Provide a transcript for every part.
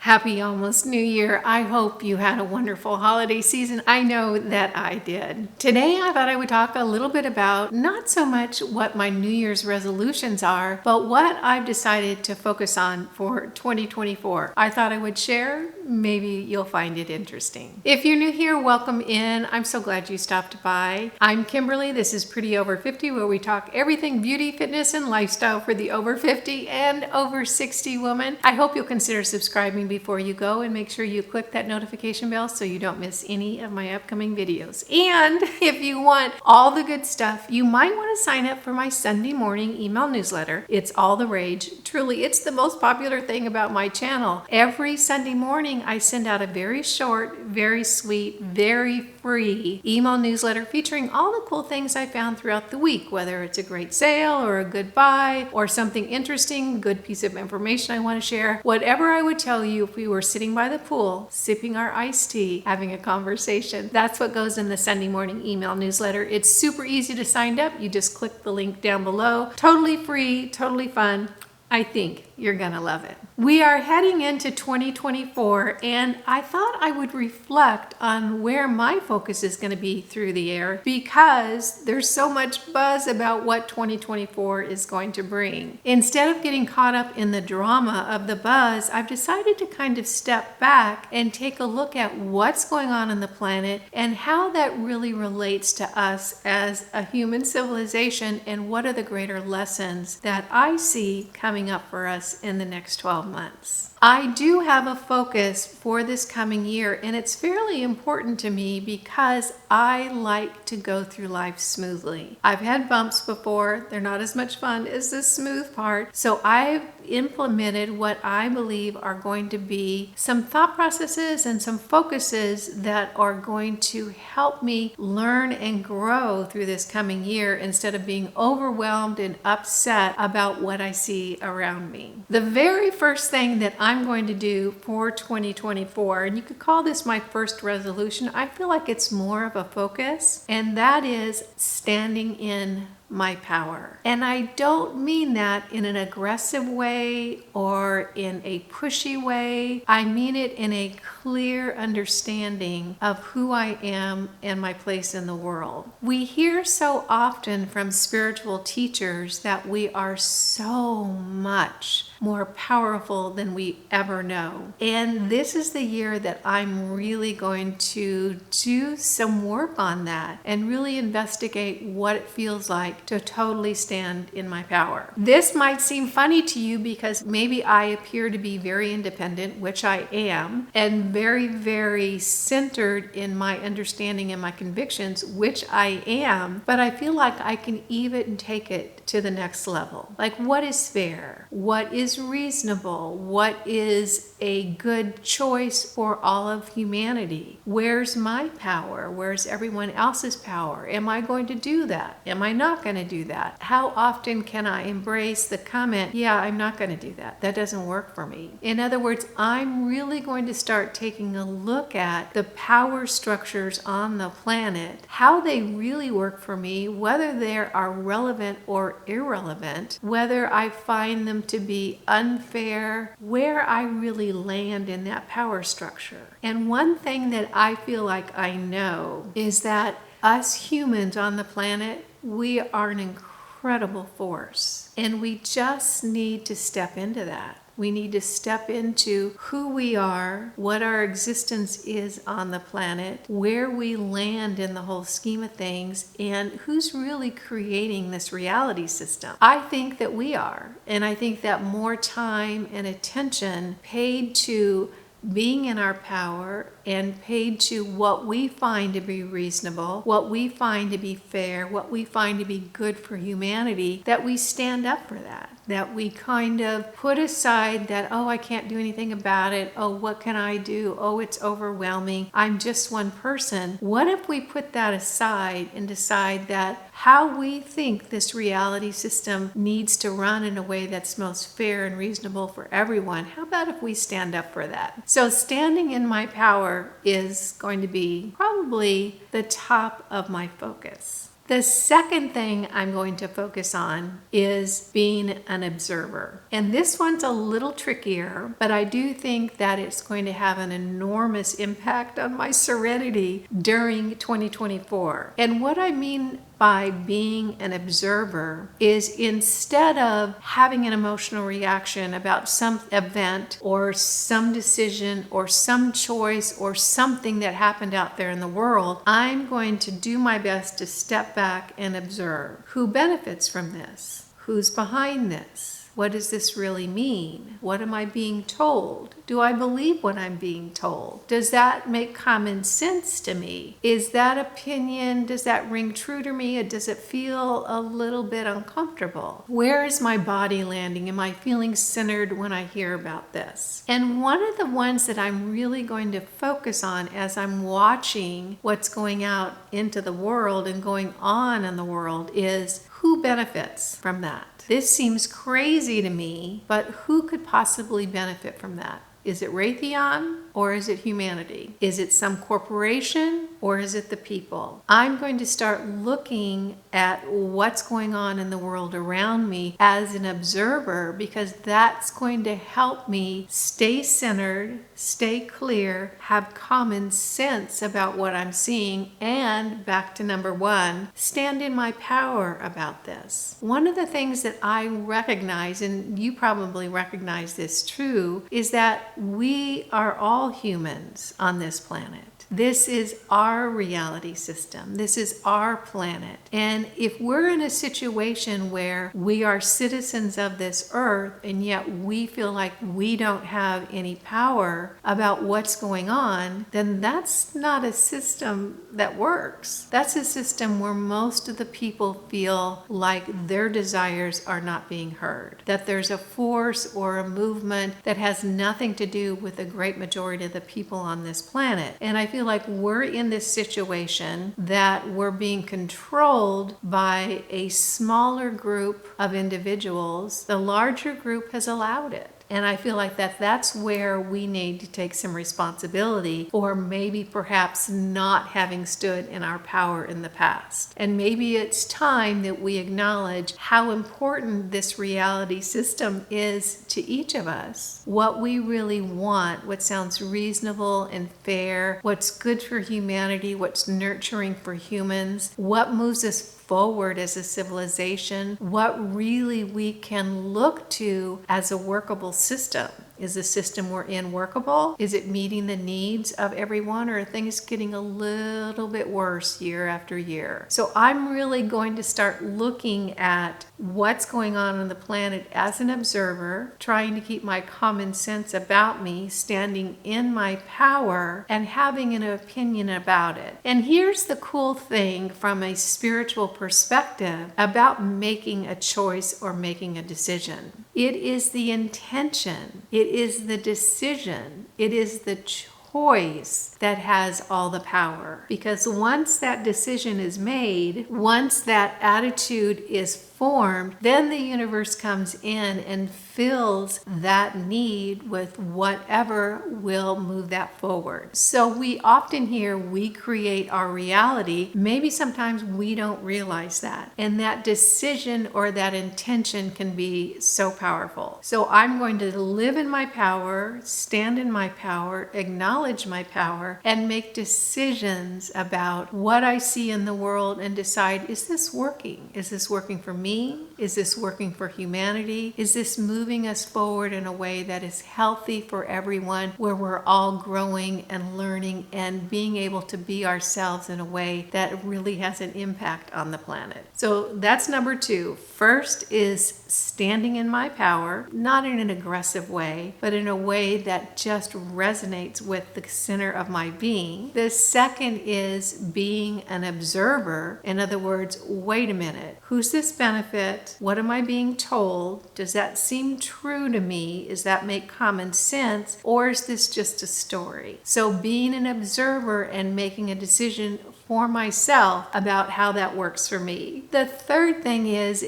Happy almost New Year. I hope you had a wonderful holiday season. I know that I did. Today I thought I would talk a little bit about not so much what my New Year's resolutions are, but what I've decided to focus on for 2024. I thought I would share. Maybe you'll find it interesting. If you're new here, welcome in. I'm so glad you stopped by. I'm Kimberly. This is Pretty Over 50, where we talk everything beauty, fitness, and lifestyle for the over 50 and over 60 woman. I hope you'll consider subscribing before you go, and make sure you click that notification bell so you don't miss any of my upcoming videos. And if you want all the good stuff, you might want to sign up for my Sunday morning email newsletter. It's all the rage. Truly, it's the most popular thing about my channel. Every Sunday morning, I send out a very short, very sweet, very free email newsletter featuring all the cool things I found throughout the week, whether it's a great sale or a good buy or something interesting, good piece of information I want to share. Whatever I would tell you if we were sitting by the pool, sipping our iced tea, having a conversation. That's what goes in the Sunday morning email newsletter. It's super easy to sign up. You just click the link down below. Totally free, totally fun. I think you're gonna love it. We are heading into 2024, and I thought I would reflect on where my focus is gonna be through the year, because there's so much buzz about what 2024 is going to bring. Instead of getting caught up in the drama of the buzz, I've decided to kind of step back and take a look at what's going on the planet and how that really relates to us as a human civilization, and what are the greater lessons that I see coming up for us in the next 12 months. I do have a focus for this coming year, and it's fairly important to me because I like to go through life smoothly. I've had bumps before. They're not as much fun as the smooth part. So I've implemented what I believe are going to be some thought processes and some focuses that are going to help me learn and grow through this coming year, instead of being overwhelmed and upset about what I see around me. The very first thing that I'm going to do for 2024, and you could call this my first resolution, I feel like it's more of a focus, and that is standing in my power. And I don't mean that in an aggressive way or in a pushy way. I mean it in a clear understanding of who I am and my place in the world. We hear so often from spiritual teachers that we are so much more powerful than we ever know. And this is the year that I'm really going to do some work on that and really investigate what it feels like to totally stand in my power. This might seem funny to you because maybe I appear to be very independent, which I am, and very, very centered in my understanding and my convictions, which I am, but I feel like I can even take it to the next level. Like, what is fair? What is reasonable? What is a good choice for all of humanity? Where's my power? Where's everyone else's power? Am I going to do that? Am I not going to do that? How often can I embrace the comment, yeah, I'm not going to do that. That doesn't work for me. In other words, I'm really going to start taking a look at the power structures on the planet, how they really work for me, whether they are relevant or irrelevant, whether I find them to be unfair, where I really land in that power structure. And one thing that I feel like I know is that us humans on the planet, we are an incredible force, and we just need to step into that. We need to step into who we are, what our existence is on the planet, where we land in the whole scheme of things, and who's really creating this reality system. I think that we are, and I think that more time and attention paid to being in our power and paid to what we find to be reasonable, what we find to be fair, what we find to be good for humanity, that we stand up for that. That we kind of put aside that, oh, I can't do anything about it. Oh, what can I do? Oh, it's overwhelming. I'm just one person. What if we put that aside and decide that how we think this reality system needs to run in a way that's most fair and reasonable for everyone? How about if we stand up for that? So standing in my power is going to be probably the top of my focus. The second thing I'm going to focus on is being an observer. And this one's a little trickier, but I do think that it's going to have an enormous impact on my serenity during 2024. And what I mean by being an observer is, instead of having an emotional reaction about some event or some decision or some choice or something that happened out there in the world, I'm going to do my best to step back and observe who benefits from this, who's behind this. What does this really mean? What am I being told? Do I believe what I'm being told? Does that make common sense to me? Is that opinion, does that ring true to me? Or does it feel a little bit uncomfortable? Where is my body landing? Am I feeling centered when I hear about this? And one of the ones that I'm really going to focus on as I'm watching what's going out into the world and going on in the world is who benefits from that. This seems crazy to me, but who could possibly benefit from that? Is it Raytheon or is it humanity? Is it some corporation or is it the people? I'm going to start looking at what's going on in the world around me as an observer, because that's going to help me stay centered, stay clear, have common sense about what I'm seeing, and back to number one, stand in my power about this. One of the things that I recognize, and you probably recognize this too, is that we are all humans on this planet. This is our reality system. This is our planet. And if we're in a situation where we are citizens of this earth and yet we feel like we don't have any power about what's going on, then that's not a system that works. That's a system where most of the people feel like their desires are not being heard, that there's a force or a movement that has nothing to do with the great majority of the people on this planet. And I feel like we're in this situation that we're being controlled by a smaller group of individuals. The larger group has allowed it. And I feel like that's where we need to take some responsibility for maybe perhaps not having stood in our power in the past. And maybe it's time that we acknowledge how important this reality system is to each of us. What we really want, what sounds reasonable and fair, what's good for humanity, what's nurturing for humans, what moves us forward as a civilization, what really we can look to as a workable system. Is the system we're in workable? Is it meeting the needs of everyone, or are things getting a little bit worse year after year? So I'm really going to start looking at what's going on the planet as an observer, trying to keep my common sense about me, standing in my power, and having an opinion about it. And here's the cool thing from a spiritual perspective about making a choice or making a decision. It is the intention. It is the decision. It is the choice that has all the power. Because once that decision is made, once that attitude is formed, then the universe comes in and fills that need with whatever will move that forward. So we often hear we create our reality. Maybe sometimes we don't realize that. And that decision or that intention can be so powerful. So I'm going to live in my power, stand in my power, acknowledge my power, and make decisions about what I see in the world and decide, is this working? Is this working for me? Is this working for humanity? Is this moving us forward in a way that is healthy for everyone, where we're all growing and learning and being able to be ourselves in a way that really has an impact on the planet? So that's number two. First is standing in my power, not in an aggressive way, but in a way that just resonates with the center of my being. The second is being an observer. In other words, wait a minute, who's this benefit? What am I being told? Does that seem true to me? Does that make common sense? Or is this just a story? So being an observer and making a decision for myself about how that works for me. The third thing is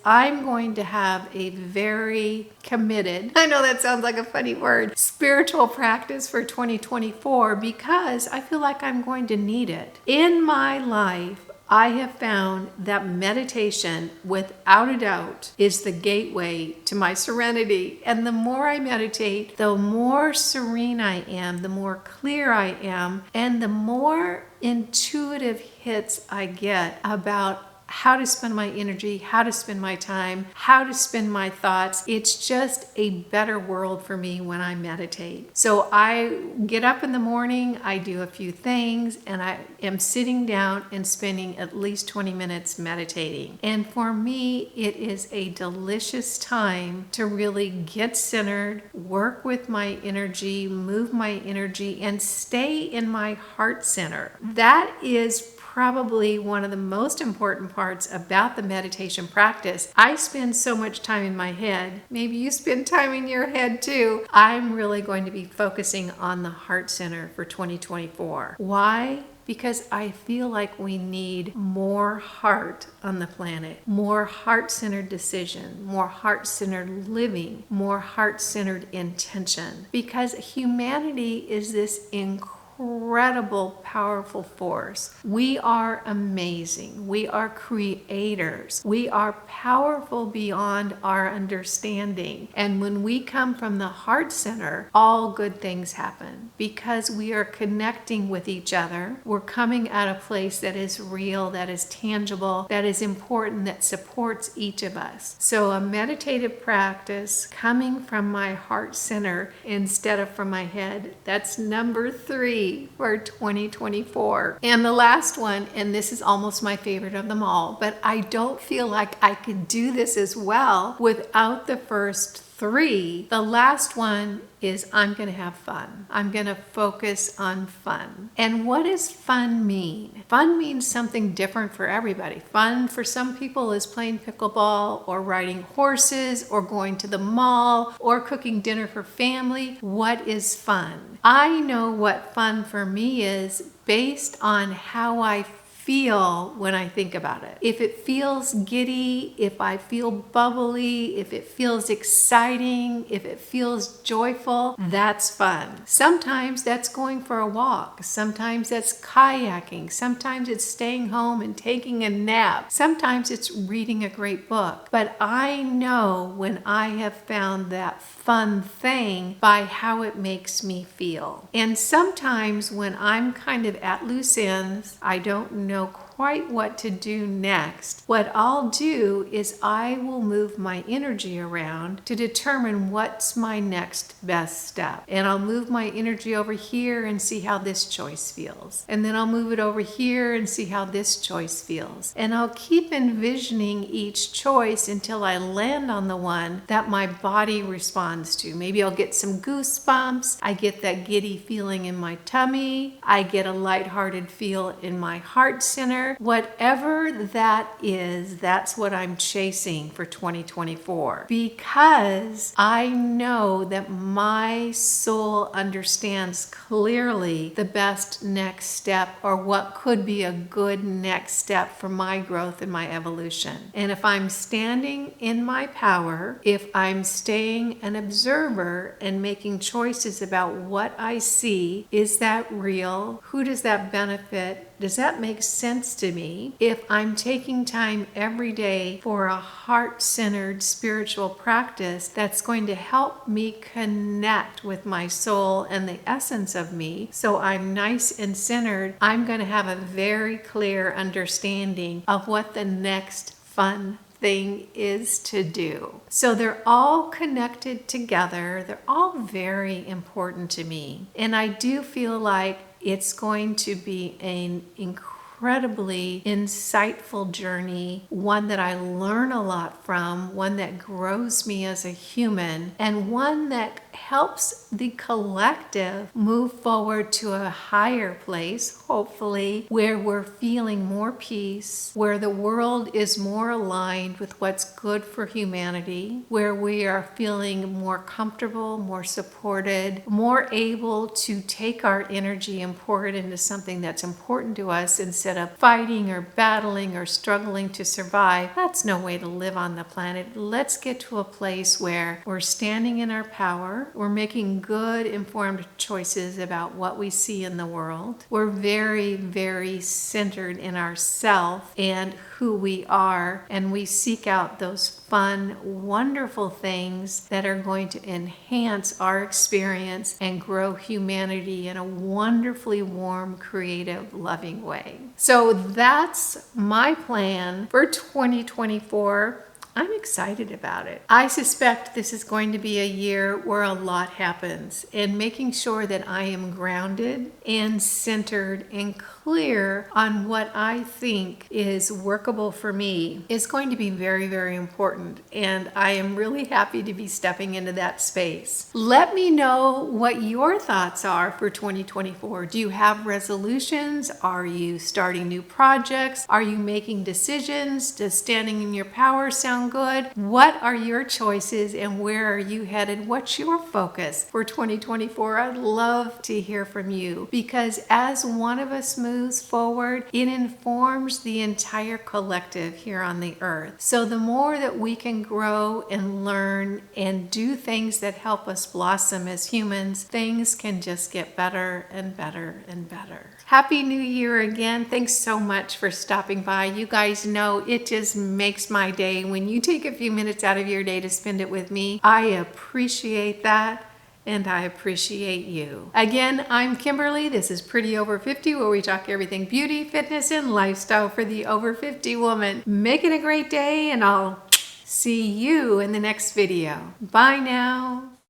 I'm going to have a very committed, I know that sounds like a funny word, spiritual practice for 2024, because I feel like I'm going to need it. In my life, I have found that meditation, without a doubt, is the gateway to my serenity. And the more I meditate, the more serene I am, the more clear I am, and the more intuitive hits I get about how to spend my energy, how to spend my time, how to spend my thoughts. It's just a better world for me when I meditate. So I get up in the morning, I do a few things, and I am sitting down and spending at least 20 minutes meditating. And for me, it is a delicious time to really get centered, work with my energy, move my energy, and stay in my heart center. That is probably one of the most important parts about the meditation practice. I spend so much time in my head. Maybe you spend time in your head too. I'm really going to be focusing on the heart center for 2024. Why? Because I feel like we need more heart on the planet, more heart-centered decision, more heart-centered living, more heart-centered intention. Because humanity is this incredible, powerful force. We are amazing. We are creators. We are powerful beyond our understanding. And when we come from the heart center, all good things happen because we are connecting with each other. We're coming at a place that is real, that is tangible, that is important, that supports each of us. So a meditative practice coming from my heart center instead of from my head, that's number 3 for 2024. And the last one, and this is almost my favorite of them all, but I don't feel like I could do this as well without the first 3. The last one is I'm going to have fun. I'm going to focus on fun. And what does fun mean? Fun means something different for everybody. Fun for some people is playing pickleball or riding horses or going to the mall or cooking dinner for family. What is fun? I know what fun for me is based on how I feel when I think about it. If it feels giddy, if I feel bubbly, if it feels exciting, if it feels joyful, that's fun. Sometimes that's going for a walk. Sometimes that's kayaking. Sometimes it's staying home and taking a nap. Sometimes it's reading a great book. But I know when I have found that fun thing by how it makes me feel. And sometimes when I'm kind of at loose ends, I don't know quite what to do next, what I'll do is I will move my energy around to determine what's my next best step. And I'll move my energy over here and see how this choice feels. And then I'll move it over here and see how this choice feels. And I'll keep envisioning each choice until I land on the one that my body responds to. Maybe I'll get some goosebumps. I get that giddy feeling in my tummy. I get a lighthearted feel in my heart center. Whatever that is, that's what I'm chasing for 2024 because I know that my soul understands clearly the best next step or what could be a good next step for my growth and my evolution. And if I'm standing in my power, if I'm staying an observer and making choices about what I see, is that real? Who does that benefit? Does that make sense to me? If I'm taking time every day for a heart-centered spiritual practice that's going to help me connect with my soul and the essence of me, so I'm nice and centered, I'm going to have a very clear understanding of what the next fun thing is to do. So they're all connected together. They're all very important to me. And I do feel like it's going to be an incredibly insightful journey, one that I learn a lot from, one that grows me as a human, and one that helps the collective move forward to a higher place, hopefully, where we're feeling more peace, where the world is more aligned with what's good for humanity, where we are feeling more comfortable, more supported, more able to take our energy and pour it into something that's important to us instead mindset of fighting or battling or struggling to survive. That's no way to live on the planet. Let's get to a place where we're standing in our power. We're making good, informed choices about what we see in the world. We're very, very centered in ourself and who we are, and we seek out those fun, wonderful things that are going to enhance our experience and grow humanity in a wonderfully warm, creative, loving way. So that's my plan for 2024. I'm excited about it. I suspect this is going to be a year where a lot happens, and making sure that I am grounded and centered and clear on what I think is workable for me is going to be very, very important. And I am really happy to be stepping into that space. Let me know what your thoughts are for 2024. Do you have resolutions? Are you starting new projects? Are you making decisions? Does standing in your power sound good? What are your choices and where are you headed? What's your focus for 2024? I'd love to hear from you, because as one of us moves forward, it informs the entire collective here on the earth. So the more that we can grow and learn and do things that help us blossom as humans, things can just get better and better and better. Happy New Year again. Thanks so much for stopping by. You guys know it just makes my day when you take a few minutes out of your day to spend it with me. I appreciate that, and I appreciate you. Again, I'm Kimberly. This is Pretty Over 50, where we talk everything beauty, fitness, and lifestyle for the over 50 woman. Make it a great day, and I'll see you in the next video. Bye now.